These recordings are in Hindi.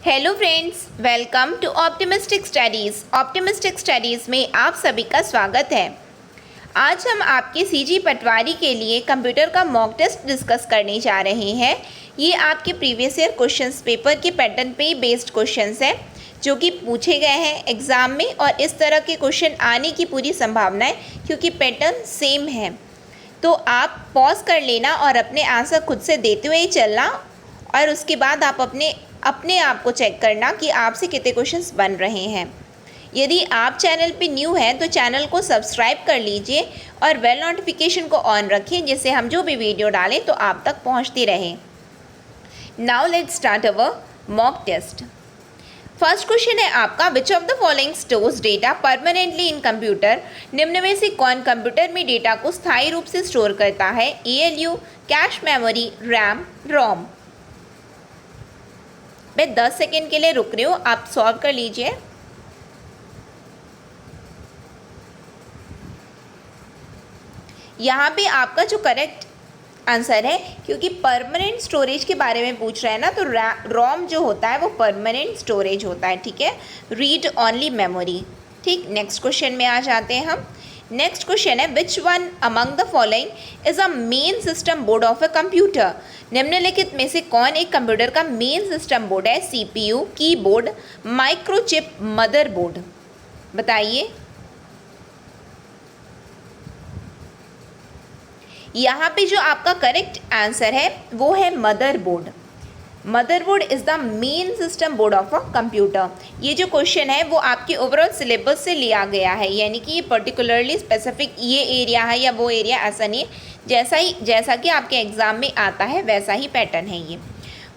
Hello friends, welcome to optimistic studies. Optimistic studies में आप सभी का स्वागत है। आज हम आपके सीजी पटवारी के लिए कंप्यूटर का मॉक टेस्ट डिस्कस करने जा रहे हैं। ये आपके प्रीवियस ईयर क्वेश्चंस पेपर के पैटर्न पे ही बेस्ड क्वेश्चंस हैं जो कि पूछे गए हैं एग्ज़ाम में, और इस तरह के क्वेश्चन आने की पूरी संभावना है क्योंकि पैटर्न सेम है। तो आप पॉज कर लेना और अपने आंसर खुद से देते हुए ही चलना, और उसके बाद आप अपने आप को चेक करना कि आपसे कितने क्वेश्चंस बन रहे हैं। यदि आप चैनल पे न्यू हैं तो चैनल को सब्सक्राइब कर लीजिए और बेल नोटिफिकेशन को ऑन रखें, जिससे हम जो भी वीडियो डालें तो आप तक पहुंचती रहे। Now let's start our mock test. First question है आपका, which of the following stores data permanently in computer? निम्न में से कौन कंप्यूटर में डेटा को स्थायी रूप से स्टोर करता है? ALU, कैश मेमोरी, रैम, रोम। मैं 10 सेकेंड के लिए रुक रही हूँ, आप सॉल्व कर लीजिए। यहाँ पे आपका जो करेक्ट आंसर है, क्योंकि परमानेंट स्टोरेज के बारे में पूछ रहा है ना, तो रोम जो होता है वो परमानेंट स्टोरेज होता है, ठीक है, रीड ओनली मेमोरी। ठीक, नेक्स्ट क्वेश्चन में आ जाते हैं हम। नेक्स्ट क्वेश्चन है, which one among the following is a main system board of a computer? निम्नलिखित में से कौन एक कंप्यूटर का मेन सिस्टम बोर्ड है? CPU, keyboard, microchip, motherboard. बताइए। यहाँ पे जो आपका करेक्ट आंसर है वो है motherboard. Motherboard is the main system board of a computer. ये जो क्वेश्चन है वो आपके ओवरऑल सिलेबस से लिया गया है, यानी कि ये पर्टिकुलरली स्पेसिफिक ये एरिया है या वो एरिया, ऐसा नहीं है। जैसा कि आपके एग्जाम में आता है वैसा ही पैटर्न है ये।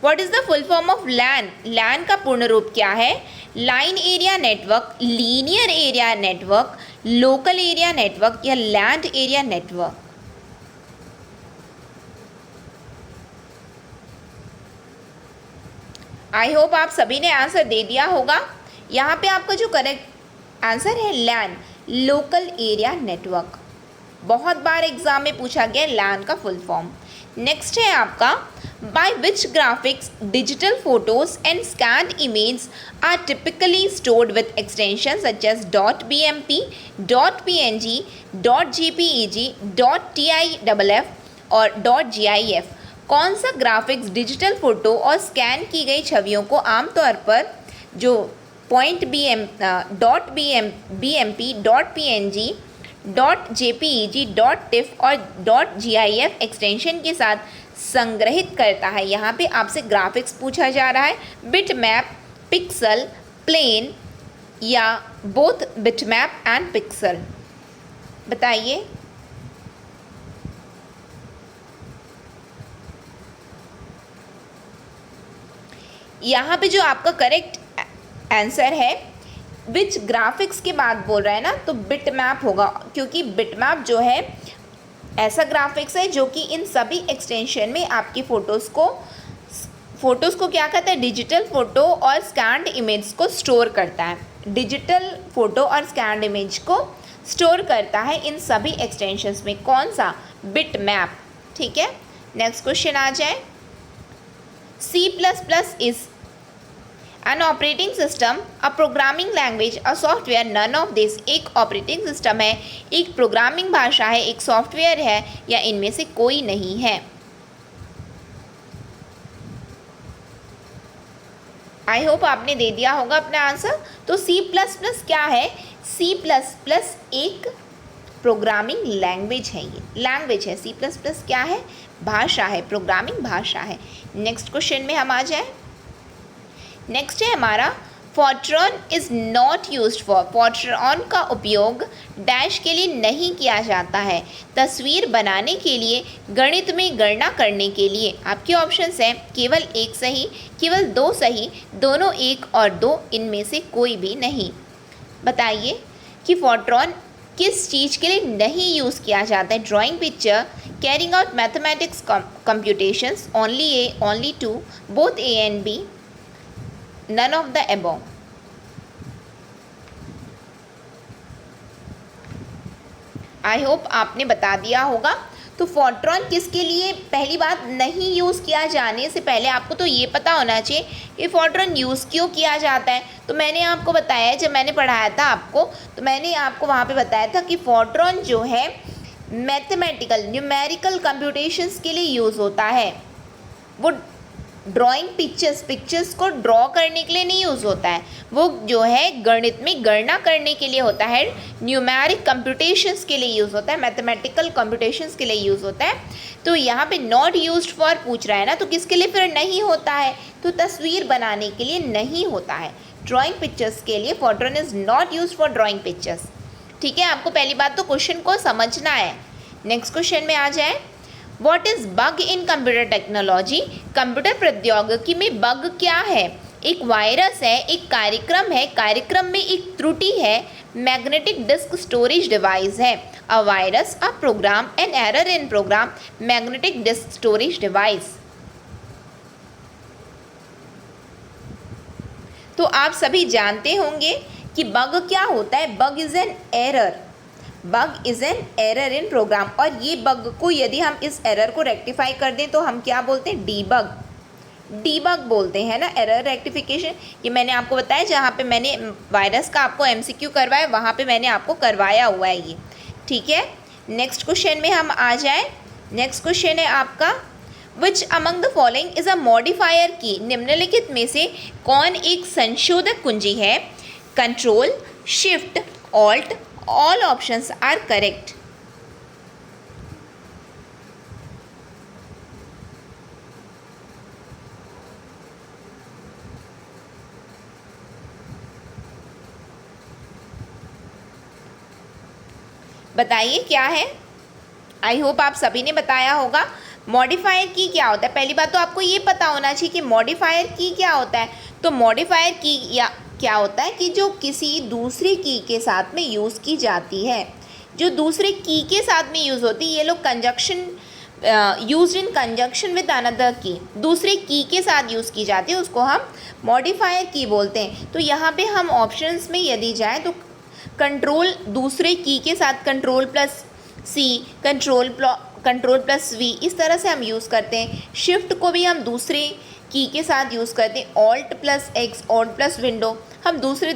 What is the full form of LAN? LAN का पूर्ण रूप क्या है? Line area network, linear area network, local area network या land area network. I hope आप सभी ने आंसर दे दिया होगा। यहाँ पे आपका जो करेक्ट आंसर है लैन, लोकल एरिया नेटवर्क। बहुत बार एग्जाम में पूछा गया लैन का फुल फॉर्म। नेक्स्ट है आपका, by which graphics digital photos and scanned image are typically stored with extension such as .bmp, .png, .jpeg, .tiff और .gif। कौन सा ग्राफिक्स डिजिटल फोटो और स्कैन की गई छवियों को आमतौर पर जो .bmp, .png, .jpeg, .tiff और .gif एक्सटेंशन के साथ संग्रहित करता है? यहाँ पे आपसे ग्राफिक्स पूछा जा रहा है, बिटमैप, पिक्सल, प्लेन या बोथ बिटमैप एंड पिक्सल। बताइए। यहाँ पे जो आपका करेक्ट आंसर है, विच ग्राफिक्स के बाद बोल रहा है ना, तो बिटमैप होगा, क्योंकि बिटमैप जो है ऐसा ग्राफिक्स है जो कि इन सभी एक्सटेंशन में आपकी फ़ोटोज़ को क्या कहता है, डिजिटल फ़ोटो और स्कैन्ड इमेज को स्टोर करता है। डिजिटल फ़ोटो और स्कैन्ड इमेज को स्टोर करता है इन सभी एक्सटेंशंस में। कौन सा? बिटमैप। ठीक है, नेक्स्ट क्वेश्चन आ जाए। C++ is an operating system, a programming language, a software, none of this। एक ऑपरेटिंग सिस्टम है, एक प्रोग्रामिंग भाषा है, एक सॉफ्टवेयर है, या इनमें से कोई नहीं है? आई होप आपने दे दिया होगा अपना आंसर। तो C++ क्या है? C++ एक प्रोग्रामिंग लैंग्वेज है। ये लैंग्वेज है। C++ क्या है? भाषा है, प्रोग्रामिंग भाषा है। नेक्स्ट क्वेश्चन में हम आ जाए। नेक्स्ट है हमारा, फॉर्ट्रॉन इज़ नॉट यूज्ड फॉर। फॉर्ट्रॉन का उपयोग डैश के लिए नहीं किया जाता है? तस्वीर बनाने के लिए, गणित में गणना करने के लिए। आपके ऑप्शंस हैं केवल एक सही, केवल दो सही, दोनों एक और दो, इनमें से कोई भी नहीं। बताइए कि फॉर्ट्रॉन किस चीज़ के लिए नहीं यूज़ किया जाता है? Drawing picture, carrying out mathematics computations, only A, only two, both A and B, none of the above. I hope आपने बता दिया होगा। तो फोर्ट्रॉन किसके लिए, पहली बात नहीं यूज़ किया जाने से पहले आपको तो ये पता होना चाहिए कि फोर्ट्रॉन यूज़ क्यों किया जाता है। तो मैंने आपको बताया, जब मैंने पढ़ाया था आपको, तो मैंने आपको वहाँ पे बताया था कि फोर्ट्रॉन जो है मैथमेटिकल न्यूमेरिकल कंप्यूटेशंस के लिए यूज़ होता है। वो ड्राइंग पिक्चर्स को ड्रॉ करने के लिए नहीं यूज़ होता है, वो जो है गणित में गणना करने के लिए होता है, न्यूमेरिक कंप्यूटेशंस के लिए यूज़ होता है, मैथमेटिकल कंप्यूटेशंस के लिए यूज़ होता है। तो यहाँ पे नॉट यूज्ड फॉर पूछ रहा है ना, तो किसके लिए फिर नहीं होता है, तो तस्वीर बनाने के लिए नहीं होता है। ड्राइंग पिक्चर्स के लिए Fortran is not used for drawing pictures. ठीक है, आपको पहली बात तो क्वेश्चन को समझना है। नेक्स्ट क्वेश्चन में आ जाए, what is bug in computer technology. Computer प्रौद्योगिकी में बग क्या है, एक वायरस है, एक कार्यक्रम है, कार्यक्रम में एक त्रुटि है, मैग्नेटिक डिस्क स्टोरेज डिवाइस है। A virus, a program, an error in program, magnetic disk storage device. तो आप सभी जानते होंगे कि बग क्या होता है। Bug is an error, bug is an error in program. और ये बग को यदि हम इस एरर को रेक्टिफाई कर दें तो हम क्या बोलते हैं, डीबग, डीबग बोलते हैं ना, एरर रेक्टिफिकेशन। ये मैंने आपको बताया, जहाँ पे मैंने वायरस का आपको एमसीक्यू करवाया वहाँ पे मैंने आपको करवाया हुआ है ये। ठीक है, नेक्स्ट क्वेश्चन में हम आ जाए। नेक्स्ट क्वेश्चन है आपका, which among the following is a modifier key. निम्नलिखित में से कौन एक संशोधक कुंजी है। Control, shift, alt, all options are correct. बताइए क्या है। आई होप आप सभी ने बताया होगा। मॉडिफायर की क्या होता है, पहली बात तो आपको ये पता होना चाहिए कि मॉडिफायर की क्या होता है। तो मॉडिफायर की या क्या होता है कि जो किसी दूसरी की के साथ में यूज़ की जाती है, जो दूसरे की के साथ में यूज़ होती है। ये लोग conjunction, used in conjunction with another की, दूसरे की के साथ यूज़ की जाती है, उसको हम मॉडिफायर की बोलते हैं। तो यहाँ पे हम ऑप्शंस में यदि जाएँ तो कंट्रोल दूसरे की के साथ control plus C, control plus V, इस तरह से हम यूज़ करते हैं। शिफ्ट को भी हम दूसरे की के साथ यूज़ करते हैं। Alt plus x, alt plus window, हम दूसरे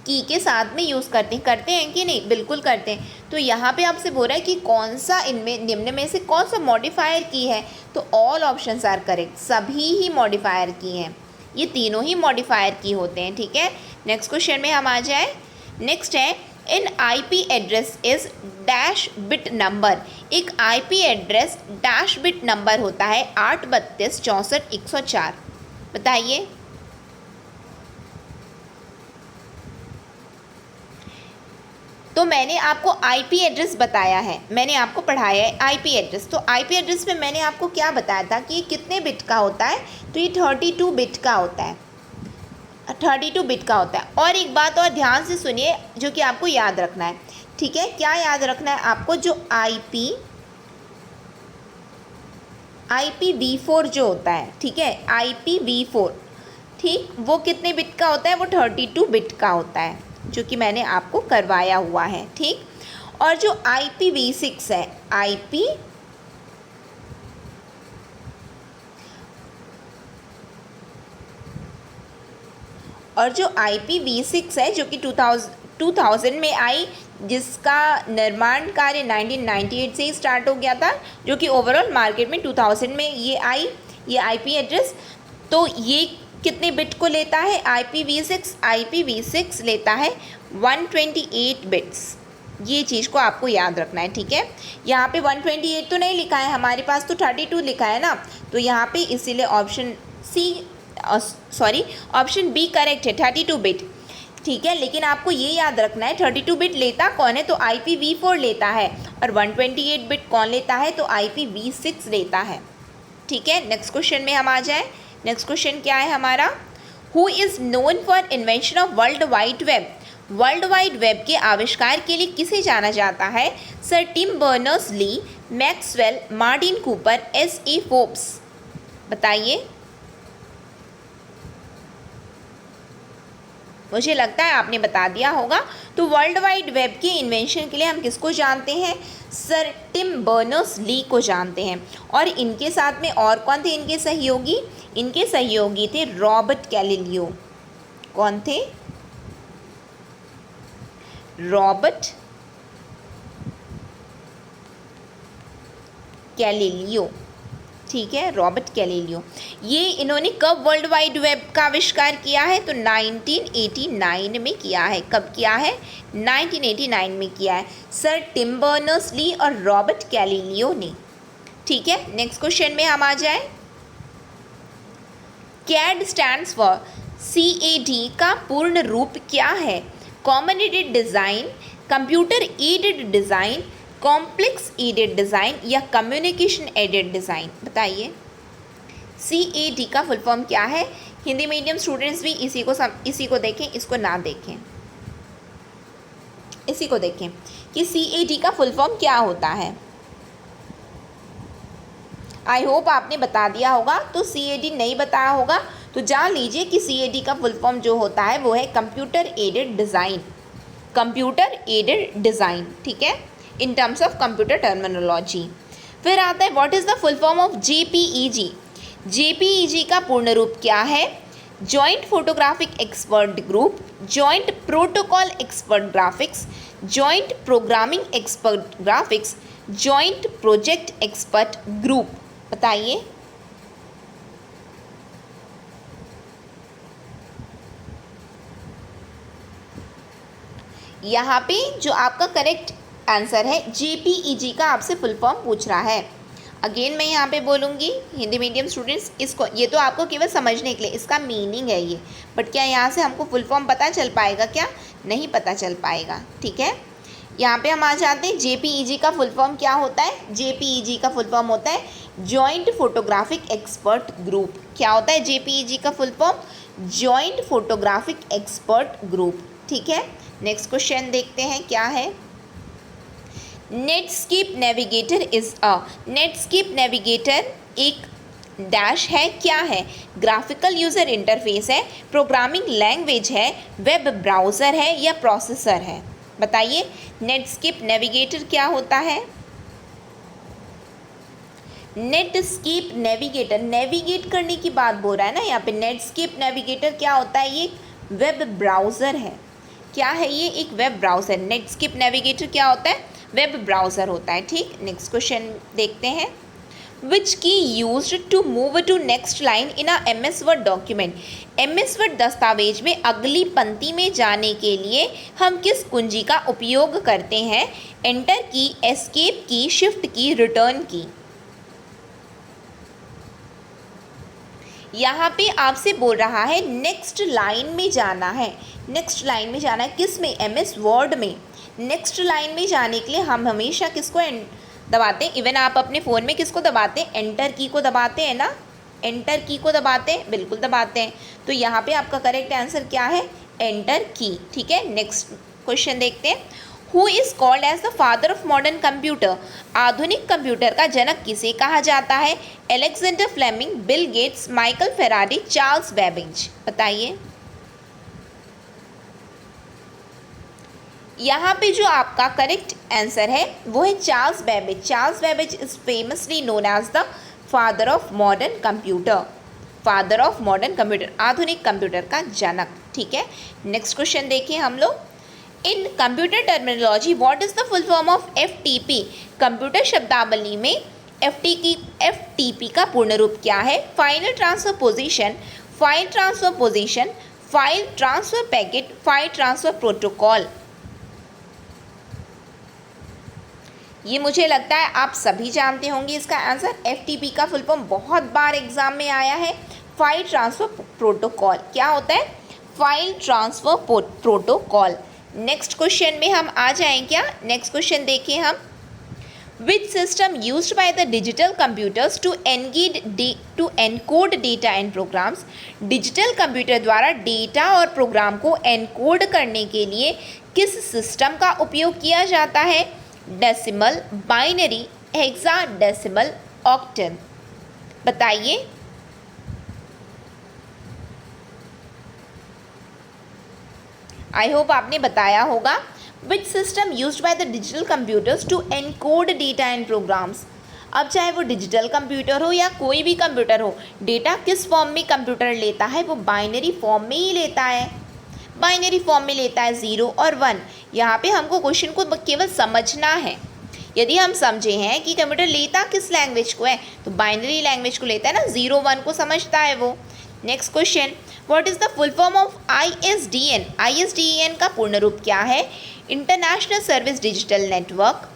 की के साथ में यूज़ करते हैं कि नहीं, बिल्कुल करते हैं। तो यहाँ पे आपसे बोल रहा है कि कौन सा इनमें निम्न में से कौन सा मॉडिफायर की है, तो ऑल ऑप्शंस आर करेक्ट, सभी ही मॉडिफायर की हैं, ये तीनों ही मॉडिफायर की होते हैं। ठीक है, नेक्स्ट क्वेश्चन में हम आ जाए। नेक्स्ट है, in IP address is dash bit number. एक IP address dash bit number होता है 8, 32, 64, 104। बताइए। तो मैंने आपको आईपी एड्रेस बताया है, मैंने आपको पढ़ाया है आईपी एड्रेस। तो आईपी एड्रेस में मैंने आपको क्या बताया था कि ये कितने बिट का होता है, तो ये 32 बिट का होता है, 32 बिट का होता है। और एक बात और ध्यान से सुनिए जो कि आपको याद रखना है। ठीक है, क्या याद रखना है आपको, जो IPv4 जो होता है, ठीक है, IPv4, ठीक, वो कितने बिट का होता है, वो 32 बिट का होता है, जो कि मैंने आपको करवाया हुआ है। ठीक, और जो IPv6 है, IPv6 है, जो कि 2000 में आई, जिसका निर्माण कार्य 1998 से ही स्टार्ट हो गया था, जो कि ओवरऑल मार्केट में 2000 में ये आई, ये आईपी एड्रेस। तो ये कितने बिट को लेता है, IPv6 लेता है 128 बिट्स। ये चीज़ को आपको याद रखना है। ठीक है, यहाँ पे 128 तो नहीं लिखा है, हमारे पास तो 32 लिखा है ना, तो यहाँ पे इसीलिए ऑप्शन बी करेक्ट है, 32 बिट। ठीक है, लेकिन आपको ये याद रखना है 32 बिट लेता कौन है, तो IPv4 लेता है, और 128 बिट कौन लेता है, तो IPv6 लेता है। ठीक है, नेक्स्ट क्वेश्चन में हम आ जाए। नेक्स्ट क्वेश्चन क्या है हमारा, who is known for invention of world wide web. World wide web के आविष्कार के लिए किसे जाना जाता है, sir Tim Berners Lee, Maxwell, Martin Cooper, S.E. Forbes. बताइए। मुझे लगता है आपने बता दिया होगा। तो वर्ल्ड वाइड वेब के इन्वेंशन के लिए हम किसको जानते हैं? सर टिम बर्नर्स-ली को जानते हैं। और इनके साथ में और कौन थे इनके सहयोगी? इनके सहयोगी थे रॉबर्ट गैलीलियो। कौन थे? Robert Galileo. ठीक है, रॉबर्ट गैलीलियो। ये इन्होंने कब वर्ल्ड वाइड वेब का आविष्कार किया है? तो 1989 में किया है। कब किया है? 1989 में किया है, सर टिम बर्नर्स-ली और रॉबर्ट गैलीलियो ने। ठीक है, नेक्स्ट क्वेश्चन में हम आ जाए। CAD स्टैंड्स फॉर, CAD का पूर्ण रूप क्या है? Common aided design, computer aided design, complex aided design या कम्युनिकेशन एडेड डिज़ाइन? बताइए। CAD का फुल फॉर्म क्या है? हिंदी मीडियम स्टूडेंट्स भी इसी को देखें, इसको ना देखें, इसी को देखें कि CAD का फुल फॉर्म क्या होता है। आई होप आपने बता दिया होगा। तो CAD नहीं बताया होगा तो जान लीजिए कि CAD का फुल फॉर्म जो होता है वो है computer aided design. Computer aided design, ठीक है, in terms of computer terminology. फिर आता है what is the full form of JPEG? JPEG का पूर्ण रूप क्या है? Joint photographic expert group, joint protocol expert graphics, joint programming expert graphics, joint project expert group? बताइए। यहाँ पे जो आपका करेक्ट आंसर है JPEG का आपसे फुल फॉर्म पूछ रहा है। अगेन मैं यहाँ पे बोलूँगी हिंदी मीडियम स्टूडेंट्स, इसको ये तो आपको केवल समझने के लिए इसका मीनिंग है ये, बट क्या यहाँ से हमको फुल फॉर्म पता चल पाएगा? क्या नहीं पता चल पाएगा। ठीक है, यहाँ पे हम आ जाते हैं JPEG का फुल फॉर्म क्या होता है? JPEG का फुल फॉर्म होता है जॉइंट फोटोग्राफिक एक्सपर्ट ग्रुप। क्या होता है JPEG का full form? Joint photographic expert group. ठीक है, नेक्स्ट क्वेश्चन देखते हैं क्या है। Netscape navigator is a, Netscape navigator एक डैश है, क्या है? ग्राफिकल यूज़र इंटरफेस है, प्रोग्रामिंग लैंग्वेज है, वेब ब्राउज़र है या प्रोसेसर है? बताइए, नेटस्केप नेविगेटर क्या होता है? नेटस्केप नेविगेटर, नेविगेट करने की बात बोल रहा है ना यहाँ पे। नेटस्केप नेविगेटर क्या होता है? ये वेब ब्राउज़र है। क्या है ये? एक वेब ब्राउज़र। नेटस्केप नेविगेटर क्या होता है? वेब ब्राउज़र होता है। ठीक, नेक्स्ट क्वेश्चन देखते हैं। Which key used to move to next line in a MS word document? MS word दस्तावेज में अगली पंक्ति में जाने के लिए हम किस कुंजी का उपयोग करते हैं? एंटर की, एस्केप की, शिफ्ट की, रिटर्न की? यहाँ पे आपसे बोल रहा है नेक्स्ट लाइन में जाना है। नेक्स्ट लाइन में जाना है किस में? MS वर्ड में। नेक्स्ट लाइन में जाने के लिए हम हमेशा किसको दबाते हैं? इवन आप अपने फ़ोन में किसको दबाते हैं? एंटर की को दबाते हैं ना, एंटर की को दबाते हैं, बिल्कुल दबाते हैं। तो यहाँ पे आपका करेक्ट आंसर क्या है? एंटर की। ठीक है, नेक्स्ट क्वेश्चन देखते हैं। Who is called as the father of modern computer? आधुनिक कंप्यूटर का जनक किसे कहा जाता है? Alexander Fleming, Bill Gates, Michael Ferrari, Charles Babbage? बताइए। यहाँ पे जो आपका करेक्ट आंसर है वो है Charles Babbage. Charles Babbage is famously known as the father of modern computer. Father of modern computer, आधुनिक कंप्यूटर का जनक। ठीक है, नेक्स्ट क्वेश्चन देखिए हम लोग। In computer terminology what is the full form of FTP? Computer शब्दावली में FTP का पूर्ण रूप क्या है? Final transfer position, file transfer position, file transfer packet, file transfer protocol? ये मुझे लगता है आप सभी जानते होंगे इसका आंसर। FTP का फुल फॉर्म बहुत बार एग्जाम में आया है, फाइल ट्रांसफ़र प्रोटोकॉल। क्या होता है? File transfer protocol. Next question में हम आ जाएं क्या? नेक्स्ट क्वेश्चन देखिए हम। Which system used by the digital computers to encode data and programs? Digital computer द्वारा डेटा और प्रोग्राम को एनकोड करने के लिए किस सिस्टम का उपयोग किया जाता है? Decimal, binary, hexadecimal, octal? बताइए। आई होप आपने बताया होगा। Which system used by the digital computers to encode data and programs. अब चाहे वो डिजिटल कंप्यूटर हो या कोई भी कंप्यूटर हो, डेटा किस फॉर्म में कंप्यूटर लेता है, वो बाइनरी फॉर्म में ही लेता है। बाइनरी फॉर्म में लेता है 0 और 1। यहाँ पे हमको क्वेश्चन को केवल समझना है। यदि हम समझे हैं कि कंप्यूटर लेता किस लैंग्वेज को है, तो बाइनरी लैंग्वेज को लेता है ना, 0 1 को समझता है वो। Next question, what is the full form of ISDN। ISDN का पूर्ण रूप क्या है? International service digital network,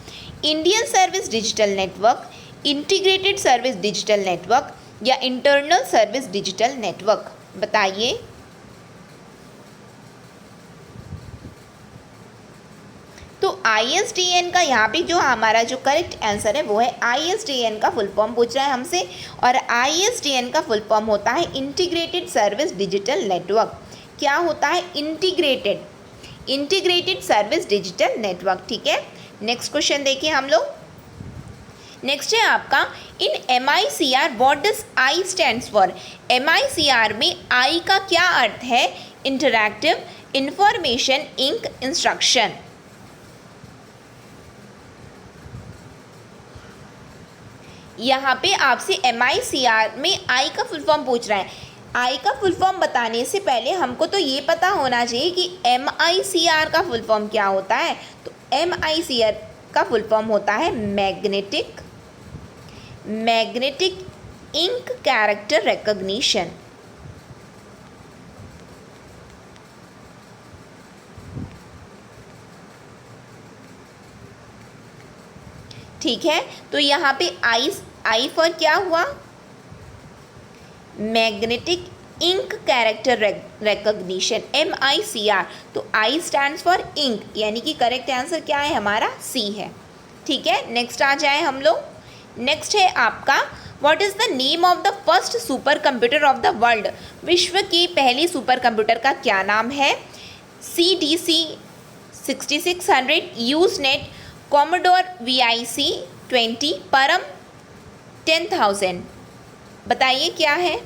Indian service digital network, integrated service digital network या इंटरनल सर्विस डिजिटल नेटवर्क। बताइए। तो ISDN का यहाँ पे जो हमारा जो करेक्ट आंसर है वो है ISDN का फुल फॉर्म पूछ रहा है हमसे, और ISDN का फुल फॉर्म होता है इंटीग्रेटेड सर्विस डिजिटल नेटवर्क। क्या होता है? Integrated service digital network. ठीक है, नेक्स्ट क्वेश्चन देखिए हम लोग। नेक्स्ट है आपका, in MICR what does I stands for. MICR में I का क्या अर्थ है? Interactive, information, ink, instruction. यहाँ पे आपसे MICR में I का फुल फॉर्म पूछ रहा है। I का फुल फॉर्म बताने से पहले हमको तो ये पता होना चाहिए कि MICR का फुल फॉर्म क्या होता है। तो MICR का फुल फॉर्म होता है मैग्नेटिक इंक कैरेक्टर रिकॉग्निशन। ठीक है, तो यहाँ पे आई फॉर क्या हुआ? Magnetic ink character recognition, MICR। तो I स्टैंड्स फॉर इंक, यानी कि करेक्ट आंसर क्या है हमारा? C है। ठीक है, नेक्स्ट आ जाए हम लोग। नेक्स्ट है आपका, what is the name of the first super computer of the world. विश्व की पहली सुपर कंप्यूटर का क्या नाम है? CDC 6600, यूज़नेट, कॉमोडोर VIC 20, परम 10000। बताइए क्या है?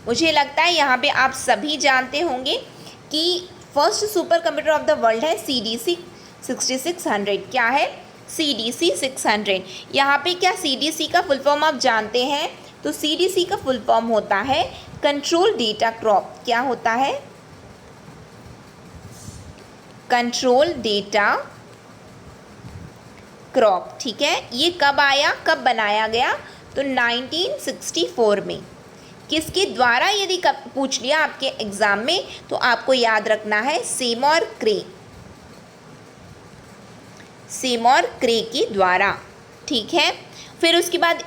मुझे लगता है यहाँ पे आप सभी जानते होंगे कि first super computer of the world है CDC 6600। क्या है? CDC 600। यहाँ पे क्या CDC का फुल फॉर्म आप जानते हैं? तो CDC का फुल फॉर्म होता है कंट्रोल डेटा क्रॉप। क्या होता है? Control data crop. ठीक है, ये कब आया, कब बनाया गया? तो 1964 में। किसके द्वारा? यदि पूछ लिया आपके एग्जाम में तो आपको याद रखना है सेमोर क्रे के द्वारा। ठीक है, फिर उसके बाद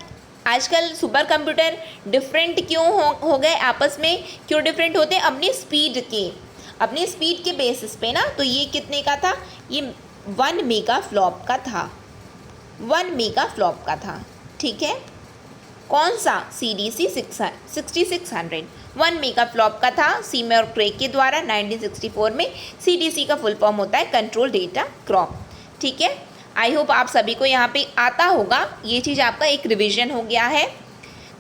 आजकल सुपर कंप्यूटर डिफरेंट क्यों हो गए आपस में? क्यों डिफरेंट होते? अपनी स्पीड के बेसिस पे ना। तो ये कितने का था? ये 1 मेगा फ्लॉप का था। 1 मेगा फ्लॉप का था। ठीक है, कौन सा? CDC 6600 1 मेगा फ्लॉप का था सेमोर क्रे के द्वारा 1964 में। CDC का फुल फॉर्म होता है कंट्रोल डेटा क्रॉप। ठीक है, आई होप आप सभी को यहाँ पे आता होगा। ये चीज़ आपका एक रिवीजन हो गया है।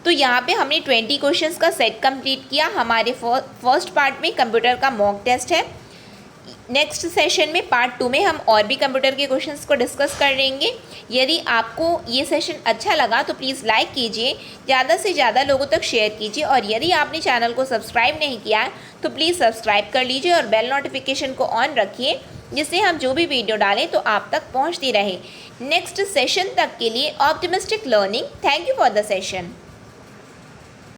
तो यहाँ पे हमने 20 क्वेश्चंस का सेट कंप्लीट किया। हमारे फर्स्ट पार्ट में कंप्यूटर का मॉक टेस्ट है। नेक्स्ट सेशन में पार्ट 2 में हम और भी कंप्यूटर के क्वेश्चंस को डिस्कस कर लेंगे। यदि आपको ये सेशन अच्छा लगा तो प्लीज़ लाइक कीजिए, ज़्यादा से ज़्यादा लोगों तक शेयर कीजिए, और यदि आपने चैनल को सब्सक्राइब नहीं किया है तो प्लीज़ सब्सक्राइब कर लीजिए और बेल नोटिफिकेशन को ऑन रखिए, जिससे हम जो भी वीडियो डालें तो आप तक पहुँचती रहे। नेक्स्ट सेशन तक के लिए optimistic learning. Thank you for the session.